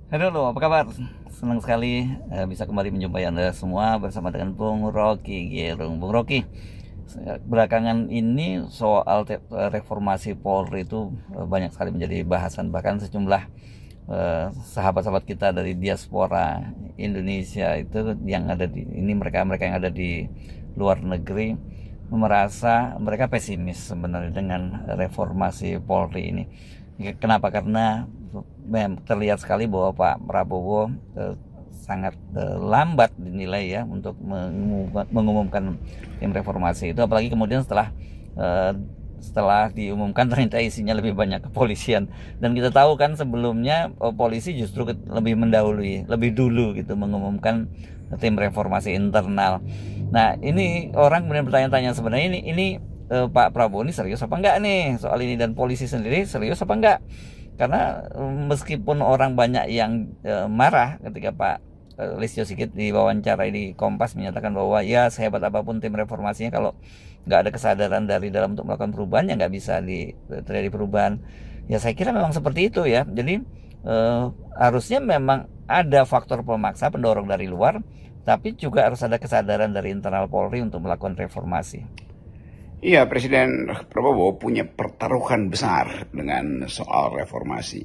Halo, apa kabar? Senang sekali bisa kembali menjumpai Anda semua bersama dengan Bung Rocky Gerung. Bung Rocky, belakangan ini soal reformasi Polri itu banyak sekali menjadi bahasan. Bahkan sejumlah sahabat-sahabat kita dari diaspora Indonesia itu yang ada di ini, mereka yang ada di luar negeri merasa mereka pesimis sebenarnya dengan reformasi Polri ini. Kenapa? Karena terlihat sekali bahwa Pak Prabowo sangat lambat dinilai ya untuk mengumumkan tim reformasi itu, apalagi kemudian setelah diumumkan ternyata isinya lebih banyak kepolisian, dan kita tahu kan sebelumnya polisi justru lebih mendahului, lebih dulu gitu mengumumkan tim reformasi internal. Nah, ini orang kemudian bertanya-tanya, sebenarnya ini Pak Prabowo ini serius apa enggak nih soal ini, dan polisi sendiri serius apa enggak? Karena meskipun orang banyak yang marah ketika Pak Listio Sigit diwawancara di Kompas menyatakan bahwa ya sehebat apapun tim reformasinya, kalau nggak ada kesadaran dari dalam untuk melakukan perubahan ya nggak bisa terjadi perubahan. Ya saya kira memang seperti itu ya. Jadi harusnya memang ada faktor pemaksa pendorong dari luar, tapi juga harus ada kesadaran dari internal Polri untuk melakukan reformasi. Iya, Presiden Prabowo punya pertaruhan besar dengan soal reformasi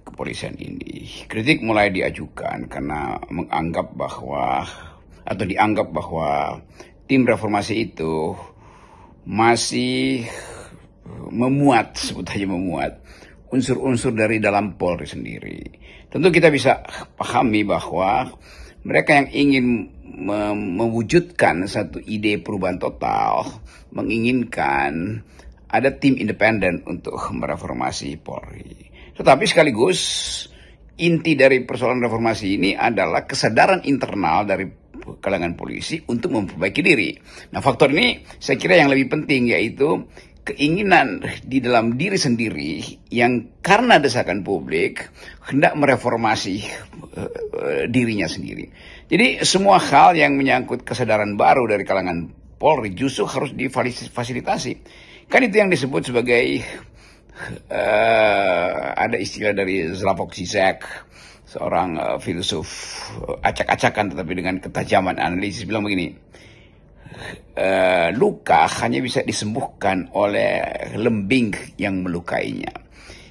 kepolisian ini. Kritik mulai diajukan karena dianggap bahwa tim reformasi itu masih sebut saja memuat unsur-unsur dari dalam Polri sendiri. Tentu kita bisa pahami bahwa mereka yang ingin mewujudkan satu ide perubahan total menginginkan ada tim independen untuk mereformasi Polri. Tetapi sekaligus inti dari persoalan reformasi ini adalah kesadaran internal dari kalangan polisi untuk memperbaiki diri. Nah, faktor ini saya kira yang lebih penting, yaitu keinginan di dalam diri sendiri yang karena desakan publik hendak mereformasi dirinya sendiri. Jadi semua hal yang menyangkut kesadaran baru dari kalangan Polri justru harus difasilitasi. Kan itu yang disebut sebagai ada istilah dari Slavoj Zizek, seorang filsuf acak-acakan tetapi dengan ketajaman analisis, bilang begini: luka hanya bisa disembuhkan oleh lembing yang melukainya.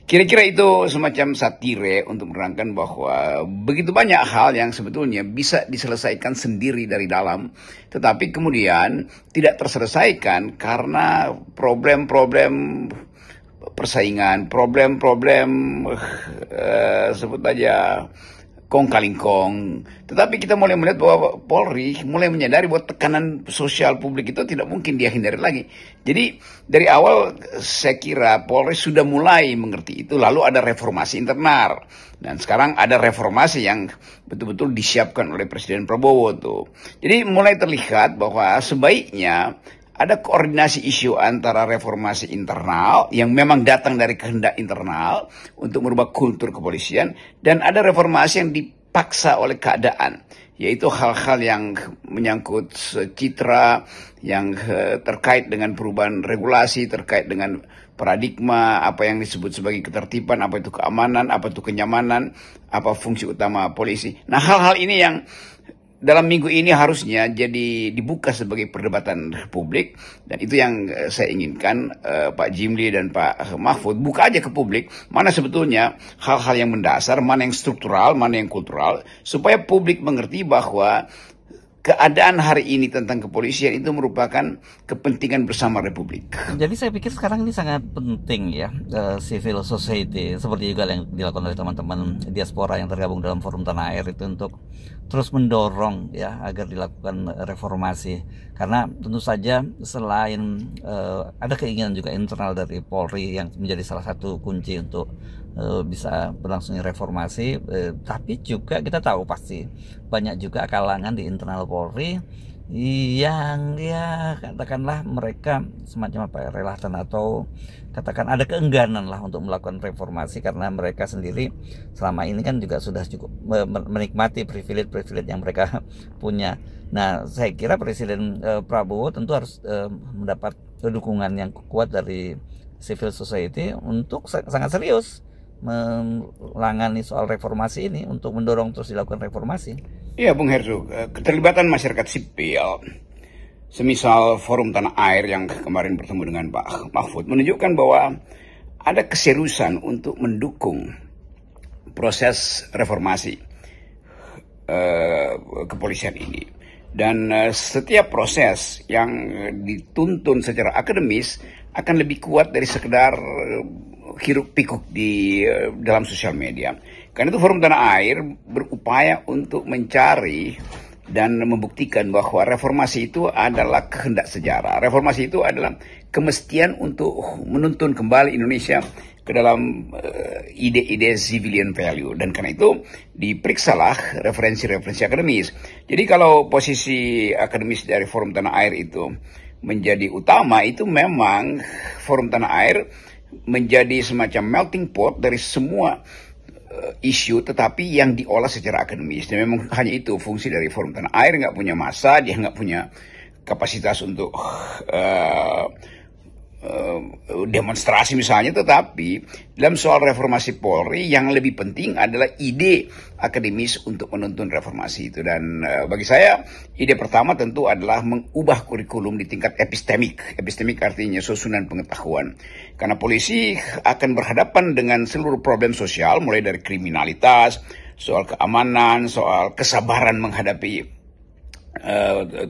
Kira-kira itu semacam satire untuk menerangkan bahwa begitu banyak hal yang sebetulnya bisa diselesaikan sendiri dari dalam, tetapi kemudian tidak terselesaikan karena problem-problem persaingan, problem-problem sebut aja kong kaling kong. Tetapi kita mulai melihat bahwa Polri mulai menyadari bahwa tekanan sosial publik itu tidak mungkin dia hindari lagi. Jadi dari awal saya kira Polri sudah mulai mengerti itu, lalu ada reformasi internal. Dan sekarang ada reformasi yang betul-betul disiapkan oleh Presiden Prabowo tuh. Jadi mulai terlihat bahwa sebaiknya ada koordinasi isu antara reformasi internal yang memang datang dari kehendak internal untuk merubah kultur kepolisian, dan ada reformasi yang dipaksa oleh keadaan, yaitu hal-hal yang menyangkut citra, yang terkait dengan perubahan regulasi, terkait dengan paradigma, apa yang disebut sebagai ketertiban, apa itu keamanan, apa itu kenyamanan, apa fungsi utama polisi. Nah, hal-hal ini yang dalam minggu ini harusnya jadi dibuka sebagai perdebatan publik, dan itu yang saya inginkan Pak Jimli dan Pak Mahfud buka aja ke publik mana sebetulnya hal-hal yang mendasar, mana yang struktural, mana yang kultural, supaya publik mengerti bahwa keadaan hari ini tentang kepolisian itu merupakan kepentingan bersama Republik. Jadi saya pikir sekarang ini sangat penting ya, civil society seperti juga yang dilakukan oleh teman-teman diaspora yang tergabung dalam Forum Tanah Air itu untuk terus mendorong ya agar dilakukan reformasi. Karena tentu saja selain ada keinginan juga internal dari Polri yang menjadi salah satu kunci untuk bisa berlangsungnya reformasi, tapi juga kita tahu pasti banyak juga kalangan di internal Polri yang ya katakanlah mereka semacam apa ya, relatan atau katakan ada keengganan lah untuk melakukan reformasi, karena mereka sendiri selama ini kan juga sudah cukup menikmati privilege yang mereka punya. Nah, saya kira Presiden Prabowo tentu harus mendapat dukungan yang kuat dari civil society untuk sangat serius melangani soal reformasi ini untuk mendorong terus dilakukan reformasi? Iya, Bung Herzog, keterlibatan masyarakat sipil, semisal Forum Tanah Air yang kemarin bertemu dengan Pak Mahfud, menunjukkan bahwa ada keseriusan untuk mendukung proses reformasi kepolisian ini. Dan setiap proses yang dituntun secara akademis akan lebih kuat dari sekedar hiruk pikuk di dalam sosial media. Karena itu Forum Tanah Air berupaya untuk mencari dan membuktikan bahwa reformasi itu adalah kehendak sejarah. Reformasi itu adalah kemestian untuk menuntun kembali Indonesia ke dalam ide-ide civilian value. Dan karena itu diperiksalah referensi-referensi akademis. Jadi kalau posisi akademis dari Forum Tanah Air itu menjadi utama, itu memang Forum Tanah Air menjadi semacam melting pot dari semua isu, tetapi yang diolah secara akademis. Dan memang hanya itu fungsi dari Forum Tanah Air. Nggak punya massa, dia nggak punya kapasitas untuk demonstrasi misalnya, tetapi dalam soal reformasi Polri yang lebih penting adalah ide akademis untuk menuntun reformasi itu. Dan bagi saya ide pertama tentu adalah mengubah kurikulum di tingkat epistemik. Epistemik artinya susunan pengetahuan, karena polisi akan berhadapan dengan seluruh problem sosial, mulai dari kriminalitas, soal keamanan, soal kesabaran menghadapi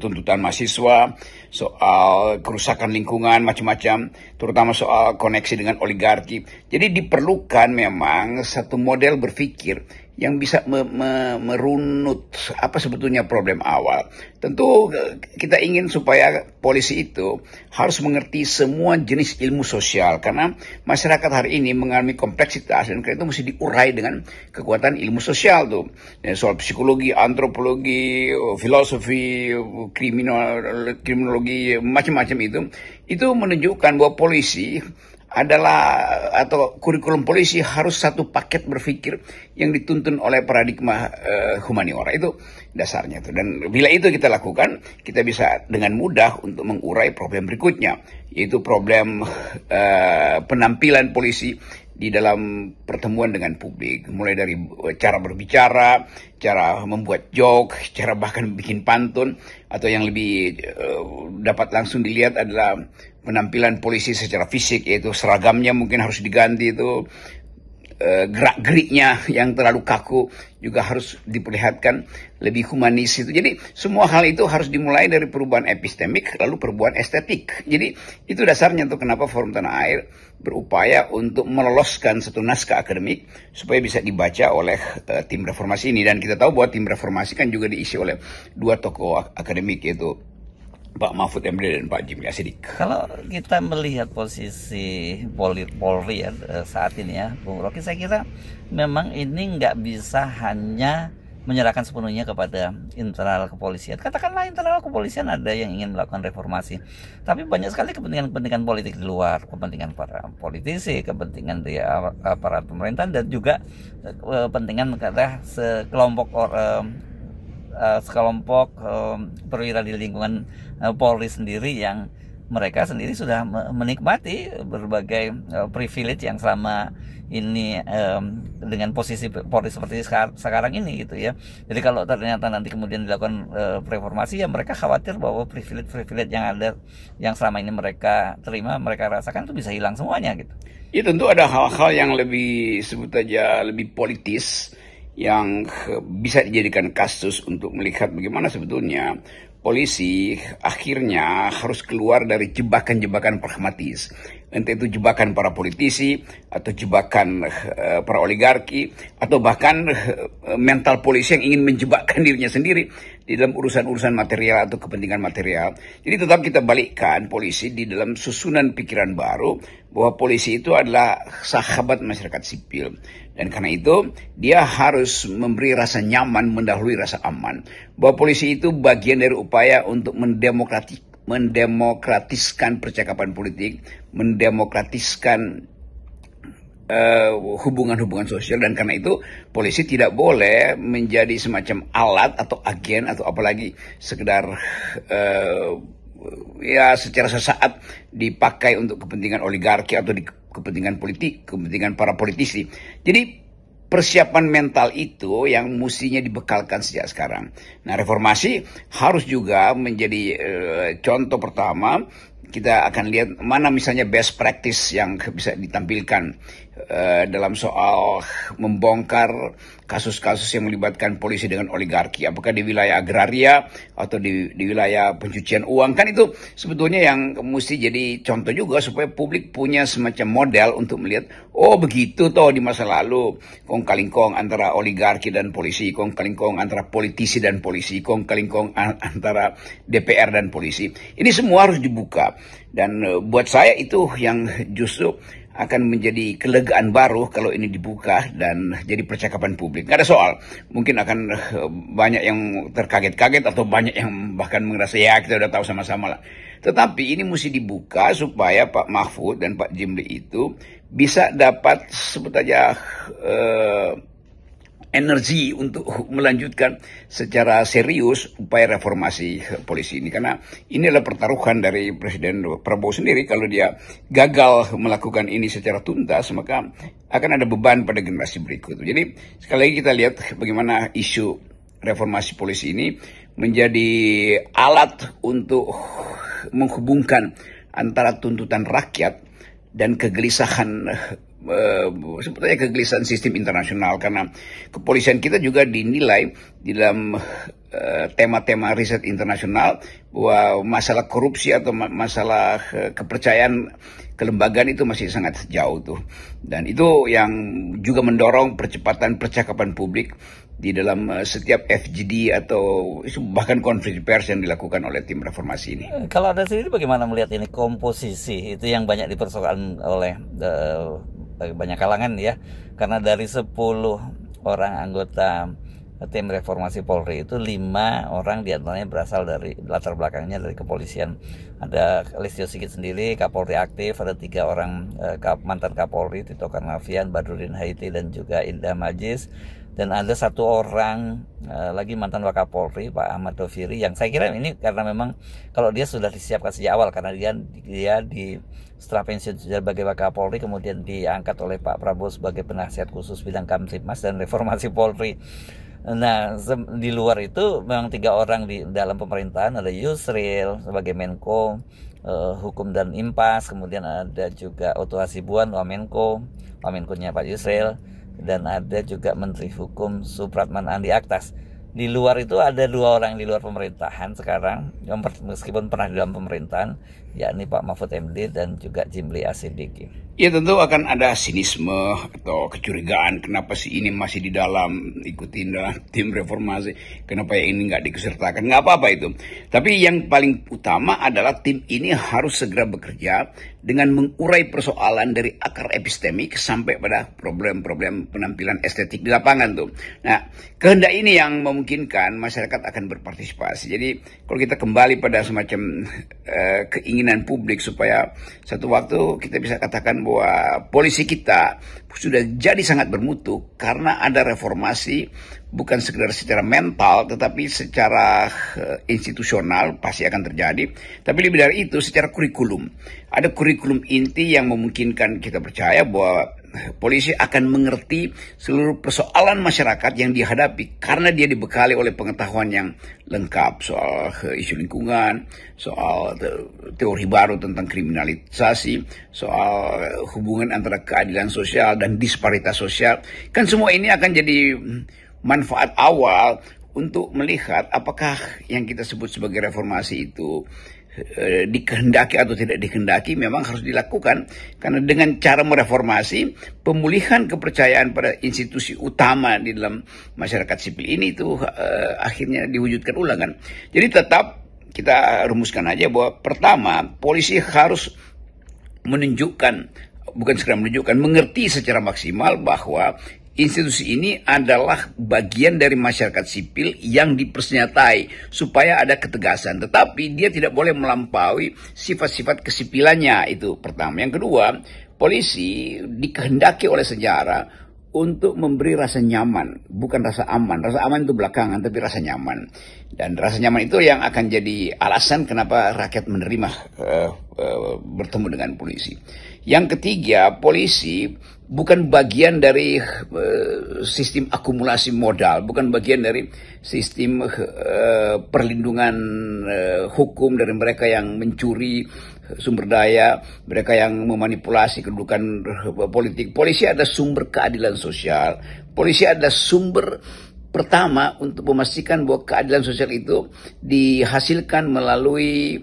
tuntutan mahasiswa, soal kerusakan lingkungan, macam-macam, terutama soal koneksi dengan oligarki. Jadi diperlukan memang satu model berpikir yang bisa merunut apa sebetulnya problem awal. Tentu kita ingin supaya polisi itu harus mengerti semua jenis ilmu sosial, karena masyarakat hari ini mengalami kompleksitas dan karena itu mesti diurai dengan kekuatan ilmu sosial tuh. Dan soal psikologi, antropologi, filosofi, kriminologi, macam-macam itu menunjukkan bahwa polisi adalah, atau kurikulum polisi harus satu paket berpikir yang dituntun oleh paradigma humaniora. Itu dasarnya itu. Dan bila itu kita lakukan, kita bisa dengan mudah untuk mengurai problem berikutnya, yaitu problem penampilan polisi di dalam pertemuan dengan publik, mulai dari cara berbicara, cara membuat joke, cara bahkan bikin pantun, atau yang lebih dapat langsung dilihat adalah penampilan polisi secara fisik, yaitu seragamnya mungkin harus diganti, itu gerak-geriknya yang terlalu kaku juga harus diperlihatkan lebih humanis itu. Jadi semua hal itu harus dimulai dari perubahan epistemik lalu perubahan estetik. Jadi itu dasarnya untuk kenapa Forum Tanah Air berupaya untuk meloloskan satu naskah akademik supaya bisa dibaca oleh tim reformasi ini. Dan kita tahu bahwa tim reformasi kan juga diisi oleh dua tokoh akademik, yaitu Pak Mahfud MD dan Pak Jimli Asidik. Kalau kita melihat posisi Polri ya, saat ini ya, Bung Rocky, saya kira memang ini nggak bisa hanya menyerahkan sepenuhnya kepada internal kepolisian. Katakanlah internal kepolisian ada yang ingin melakukan reformasi, tapi banyak sekali kepentingan-kepentingan politik di luar, kepentingan para politisi, kepentingan dari aparat pemerintahan, dan juga kepentingan sekelompok perwira di lingkungan Polri sendiri, yang mereka sendiri sudah menikmati berbagai privilege yang selama ini dengan posisi Polri seperti sekarang ini gitu ya. Jadi kalau ternyata nanti kemudian dilakukan reformasi, ya mereka khawatir bahwa privilege yang ada, yang selama ini mereka terima, mereka rasakan, itu bisa hilang semuanya gitu. Ya tentu ada hal-hal yang lebih, sebut aja, lebih politis yang bisa dijadikan kasus untuk melihat bagaimana sebetulnya polisi akhirnya harus keluar dari jebakan-jebakan pragmatis. Entah itu jebakan para politisi, atau jebakan para oligarki, atau bahkan mental polisi yang ingin menjebakkan dirinya sendiri di dalam urusan-urusan material atau kepentingan material. Jadi tetap kita balikkan polisi di dalam susunan pikiran baru, bahwa polisi itu adalah sahabat masyarakat sipil. Dan karena itu dia harus memberi rasa nyaman mendahului rasa aman. Bahwa polisi itu bagian dari upaya untuk mendemokratiskan percakapan politik, mendemokratiskan hubungan-hubungan sosial. Dan karena itu polisi tidak boleh menjadi semacam alat atau agen, atau apalagi sekedar ya secara sesaat dipakai untuk kepentingan oligarki atau kepentingan politik, kepentingan para politisi. Jadi persiapan mental itu yang mestinya dibekalkan sejak sekarang. Nah, reformasi harus juga menjadi contoh pertama. Kita akan lihat mana misalnya best practice yang bisa ditampilkan dalam soal membongkar kasus-kasus yang melibatkan polisi dengan oligarki. Apakah di wilayah agraria atau di wilayah pencucian uang. Kan itu sebetulnya yang mesti jadi contoh juga supaya publik punya semacam model untuk melihat, oh begitu toh di masa lalu kong kaling kong antara oligarki dan polisi, kong kaling kong antara politisi dan polisi, kong kaling kong antara DPR dan polisi. Ini semua harus dibuka. Dan buat saya itu yang justru akan menjadi kelegaan baru kalau ini dibuka dan jadi percakapan publik. Nggak ada soal. Mungkin akan banyak yang terkaget-kaget atau banyak yang bahkan merasa ya kita udah tahu sama-sama lah. Tetapi ini mesti dibuka supaya Pak Mahfud dan Pak Jimli itu bisa dapat sebut aja energi untuk melanjutkan secara serius upaya reformasi polisi ini. Karena ini adalah pertaruhan dari Presiden Prabowo sendiri. Kalau dia gagal melakukan ini secara tuntas, maka akan ada beban pada generasi berikut. Jadi sekali lagi kita lihat bagaimana isu reformasi polisi ini menjadi alat untuk menghubungkan antara tuntutan rakyat dan kegelisahan sebetulnya kegelisahan sistem internasional, karena kepolisian kita juga dinilai di dalam tema-tema riset internasional bahwa masalah korupsi atau masalah kepercayaan kelembagaan itu masih sangat jauh tuh, dan itu yang juga mendorong percepatan percakapan publik di dalam setiap FGD atau bahkan konferensi pers yang dilakukan oleh tim reformasi ini. Kalau Anda sendiri bagaimana melihat ini komposisi itu yang banyak dipersoalkan oleh banyak kalangan ya, karena dari 10 orang anggota tim reformasi Polri itu 5 orang diantaranya berasal dari latar belakangnya dari kepolisian. Ada Listio Sigit sendiri Kapolri aktif, ada 3 orang mantan Kapolri, Tito Karnavian, Badrudin Haiti dan juga Indah Majis, dan ada 1 orang lagi mantan Wakapolri Pak Ahmad Doviri, yang saya kira ini karena memang kalau dia sudah disiapkan sejak awal, karena dia di setelah pensiun sebagai Wakapolri kemudian diangkat oleh Pak Prabowo sebagai penasihat khusus bidang Kamtibmas dan reformasi Polri. Nah, di luar itu memang 3 orang di dalam pemerintahan, ada Yusril sebagai Menko Hukum dan Impas, kemudian ada juga Oto Hasibuan Wamenko-nya Pak Yusril, dan ada juga Menteri Hukum Supratman Andi Aktas. Di luar itu ada 2 orang di luar pemerintahan sekarang, meskipun pernah di dalam pemerintahan, yakni Pak Mahfud MD dan juga Jimli Asidiki. Ya tentu akan ada sinisme atau kecurigaan, kenapa sih ini masih di dalam ikutin dalam tim reformasi, kenapa yang ini nggak dikesertakan, nggak apa-apa itu. Tapi yang paling utama adalah tim ini harus segera bekerja dengan mengurai persoalan dari akar epistemik sampai pada problem-problem penampilan estetik di lapangan tuh. Nah, kehendak ini yang memungkinkan masyarakat akan berpartisipasi. Jadi kalau kita kembali pada semacam keinginan publik supaya satu waktu kita bisa katakan bahwa polisi kita sudah jadi sangat bermutu karena ada reformasi, bukan sekedar secara mental tetapi secara institusional pasti akan terjadi, tapi lebih dari itu secara kurikulum. Ada kurikulum inti yang memungkinkan kita percaya bahwa polisi akan mengerti seluruh persoalan masyarakat yang dihadapi karena dia dibekali oleh pengetahuan yang lengkap soal isu lingkungan, soal teori baru tentang kriminalisasi, soal hubungan antara keadilan sosial dan disparitas sosial. Kan semua ini akan jadi manfaat awal untuk melihat apakah yang kita sebut sebagai reformasi itu dikehendaki atau tidak dikehendaki, memang harus dilakukan. Karena dengan cara mereformasi, pemulihan kepercayaan pada institusi utama di dalam masyarakat sipil ini itu akhirnya diwujudkan ulang kan. Jadi tetap kita rumuskan aja bahwa pertama, polisi harus menunjukkan, bukan sekedar menunjukkan, mengerti secara maksimal bahwa institusi ini adalah bagian dari masyarakat sipil yang dipersenjatai supaya ada ketegasan. Tetapi dia tidak boleh melampaui sifat-sifat kesipilannya, itu pertama. Yang kedua, polisi dikehendaki oleh sejarah untuk memberi rasa nyaman, bukan rasa aman. Rasa aman itu belakangan, tapi rasa nyaman. Dan rasa nyaman itu yang akan jadi alasan kenapa rakyat menerima bertemu dengan polisi. Yang ketiga, polisi bukan bagian dari sistem akumulasi modal, bukan bagian dari sistem perlindungan hukum dari mereka yang mencuri sumber daya, mereka yang memanipulasi kedudukan politik. Polisi adalah sumber keadilan sosial. Polisi adalah sumber pertama untuk memastikan bahwa keadilan sosial itu dihasilkan melalui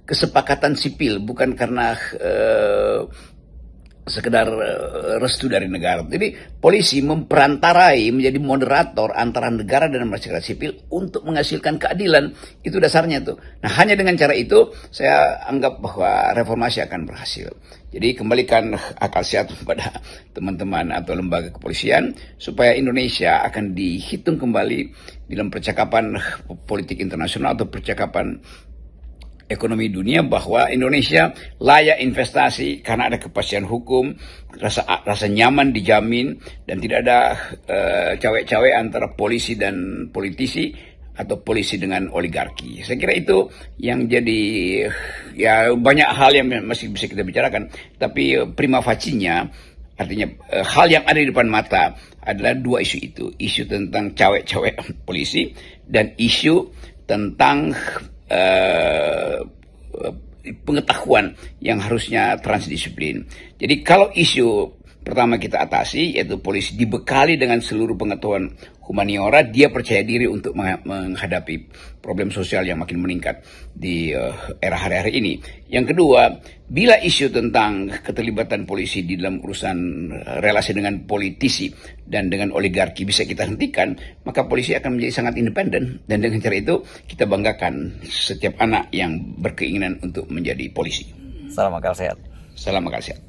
kesepakatan sipil, bukan karena sekedar restu dari negara. Jadi polisi memperantarai, menjadi moderator antara negara dan masyarakat sipil untuk menghasilkan keadilan. Itu dasarnya tuh. Nah, hanya dengan cara itu saya anggap bahwa reformasi akan berhasil. Jadi kembalikan akal sehat kepada teman-teman atau lembaga kepolisian supaya Indonesia akan dihitung kembali dalam percakapan politik internasional atau percakapan ekonomi dunia bahwa Indonesia layak investasi karena ada kepastian hukum, rasa nyaman dijamin, dan tidak ada cawe-cawe antara polisi dan politisi atau polisi dengan oligarki. Saya kira itu yang jadi, ya banyak hal yang masih bisa kita bicarakan, tapi prima facie-nya, artinya hal yang ada di depan mata adalah dua isu itu, isu tentang cawe-cawe polisi dan isu tentang pengetahuan yang harusnya transdisiplin. Jadi kalau isu pertama kita atasi, yaitu polisi dibekali dengan seluruh pengetahuan humaniora, dia percaya diri untuk menghadapi problem sosial yang makin meningkat di era hari-hari ini. Yang kedua, bila isu tentang keterlibatan polisi di dalam urusan relasi dengan politisi dan dengan oligarki bisa kita hentikan, maka polisi akan menjadi sangat independen. Dan dengan cara itu kita banggakan setiap anak yang berkeinginan untuk menjadi polisi. Salam akal sehat. Salam akal sehat.